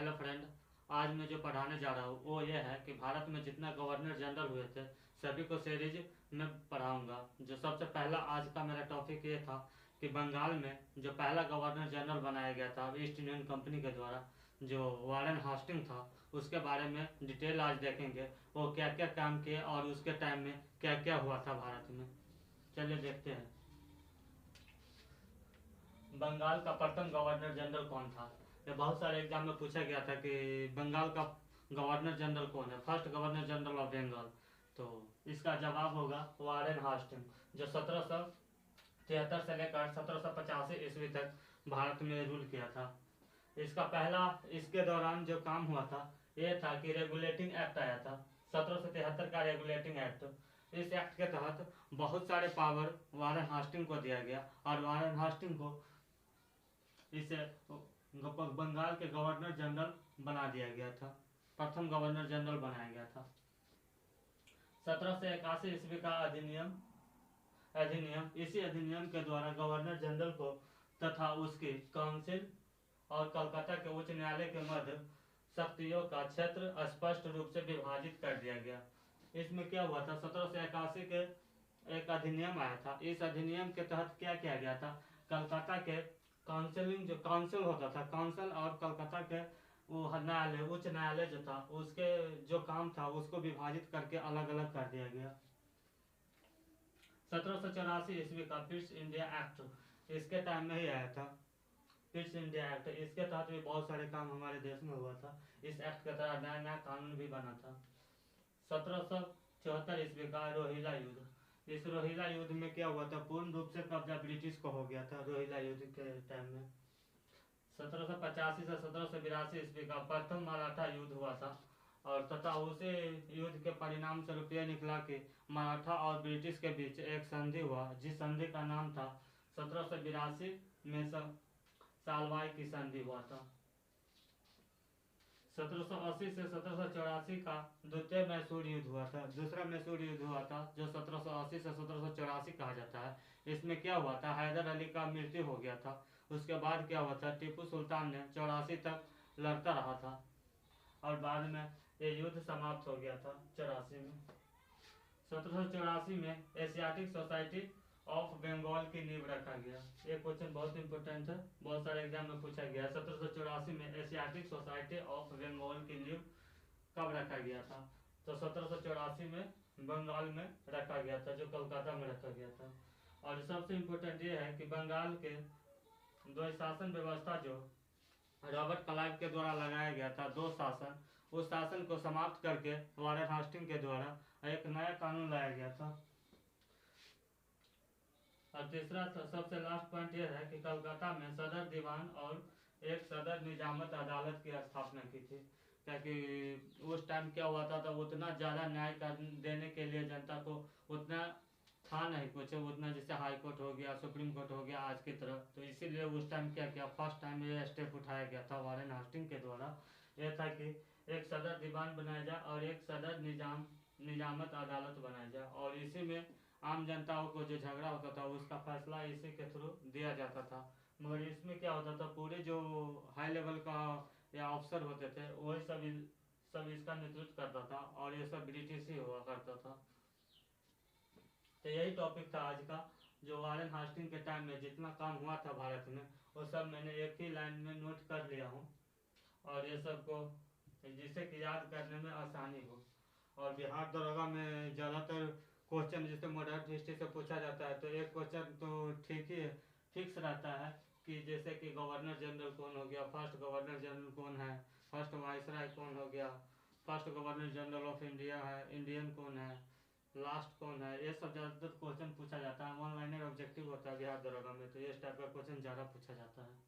Hello friend. आज मैं जो पढ़ाने जा रहा हूँ वो ये है कि भारत में जितना गवर्नर जनरल हुए थे सभी को सीरीज में पढ़ाऊंगा। जो सबसे पहला आज का मेरा टॉपिक ये था कि बंगाल में जो पहला गवर्नर जनरल बनाया गया था ईस्ट इंडियन कंपनी के द्वारा, जो वारेन हास्टिंग था, उसके बारे में डिटेल आज देखेंगे। वो क्या क्या काम किए और उसके टाइम में क्या क्या हुआ था भारत में। चलिए देखते हैं। बंगाल का प्रथम गवर्नर जनरल कौन था? ये बहुत सारे एग्जाम में पूछा गया था कि बंगाल का गवर्नर जनरल कौन है, first governor general of Bengal. तो इसका जवाब होगा वारेन हास्टिंग, जो 1773 से लेकर 1785 ईस्वी तक भारत में रूल किया था। इसका पहला इसके दौरान जो काम हुआ था ये था कि रेगुलेटिंग एक्ट आया था, 1773 का रेगुलेटिंग एक्ट। इस एक्ट के तहत बहुत सारे पावर वारेन हास्टिंग को दिया गया और वारेन हास्टिंग को इसे बंगाल के गवर्नर जनरल बना दिया गया था, प्रथम गवर्नर जनरल बनाया गया था। 1781 ईस्वी का अधिनियम अधिनियम इसी अधिनियम के द्वारा गवर्नर जनरल को तथा उसकी काउंसिल और कलकत्ता के उच्च न्यायालय के मध्य शक्तियों का क्षेत्र स्पष्ट रूप से विभाजित कर दिया गया। इसमें क्या हुआ था, 1781 के एक अधिनियम आया था। इस अधिनियम के तहत क्या किया गया था, कलकत्ता के काउंसिलिंग जो काउंसिल होता था, काउंसिल और कलकत्ता के वो न्यायालय, उच्च न्यायालय जो था, उसके जो काम था उसको विभाजित करके अलग अलग कर दिया गया। 1784 ईस्वी का पिट्स इंडिया एक्ट इसके टाइम में ही आया था। पिट्स इंडिया एक्ट, इसके तहत भी बहुत सारे काम हमारे देश में हुआ था। इस एक्ट के तहत नया नया कानून भी बना था। 1774 ईस्वी का रोहिला युद्ध। इस रोहिला युद्ध में क्या हुआ था, पूर्ण रूप से कब्जा ब्रिटिश को हो गया था रोहिला युद्ध के टाइम में। 1785 से 1782 ईस्वी का प्रथम मराठा युद्ध हुआ था और तथा उसी युद्ध के परिणाम स्वरूप यह निकला कि मराठा और ब्रिटिश के बीच एक संधि हुआ, जिस संधि का नाम था 1782 में सालवाई की संधि हुआ था। 1780 से 1784 का द्वितीय मैसूर युद्ध हुआ था, दूसरा मैसूर युद्ध हुआ था जो 1780 से 1784 कहा जाता है। इसमें क्या हुआ था, हैदर अली का मृत्यु हो गया था। उसके बाद क्या हुआ था, टीपू सुल्तान ने 84 तक लड़ता रहा था और बाद में ये युद्ध समाप्त हो गया था 84 में। 1784 में एशियाटिक सोसाइटी ऑफ बंगाल की नींव रखा गया। ये क्वेश्चन बहुत इंपॉर्टेंट है, बहुत सारे एग्जाम में पूछा गया है। 1784 में एशियाटिक सोसाइटी ऑफ बंगाल की नींव कब रखा गया था? तो 1784 में बंगाल में रखा गया था, जो कोलकाता में रखा गया था। और सबसे इम्पोर्टेंट ये है कि बंगाल के दो शासन व्यवस्था जो रॉबर्ट क्लाइव के द्वारा लगाया गया था, दो शासन, उस शासन को समाप्त करके वारेन हास्टिंग के द्वारा एक नया कानून लाया गया था। और तीसरा सबसे लास्ट पॉइंट यह है कि कलकत्ता में सदर दीवान और एक सदर निजामत अदालत की स्थापना की थी, ताकि उस टाइम क्या हुआ था, तो उतना ज़्यादा न्याय देने के लिए जनता को उतना था नहीं कुछ, उतना जैसे हाई कोर्ट हो गया, सुप्रीम कोर्ट हो गया आज की तरह। तो इसीलिए उस टाइम क्या किया, फर्स्ट टाइम ये स्टेप उठाया गया था वारेन हास्टिंग के द्वारा। यह था कि एक सदर दीवान बनाया जाए और एक सदर निजामत अदालत बनाया जाए, और इसी में आम जनताओं को जो झगड़ा होता था उसका फैसला इसी के थ्रू दिया जाता था। मगर इसमें क्या होता था, पूरे जो हाई लेवल का या अफसर होते थे वही सब इसका नेतृत्व करता था और ये सब ब्रिटिश ही हुआ करता था। तो यही टॉपिक था आज का, जो वारेन हास्टिंग के टाइम में जितना काम हुआ था भारत में, वो सब मैंने एक ही लाइन में नोट कर लिया हूँ, और ये सब को जिससे कि याद करने में आसानी हो। और बिहार दरोगा में ज़्यादातर क्वेश्चन जैसे मॉडर्न हिस्ट्री से पूछा जाता है, तो एक क्वेश्चन तो ठीक ही है, फिक्स रहता है कि जैसे कि गवर्नर जनरल कौन हो गया, फर्स्ट गवर्नर जनरल कौन है, फर्स्ट वाइसराय कौन हो गया, first governor general of India है, इंडियन कौन है, लास्ट कौन है। ये सब ज़्यादातर क्वेश्चन पूछा जाता है, वन लाइनर ऑब्जेक्टिव होता है बिहार दरोगा में, तो ये इस टाइप का क्वेश्चन ज़्यादा पूछा जाता है।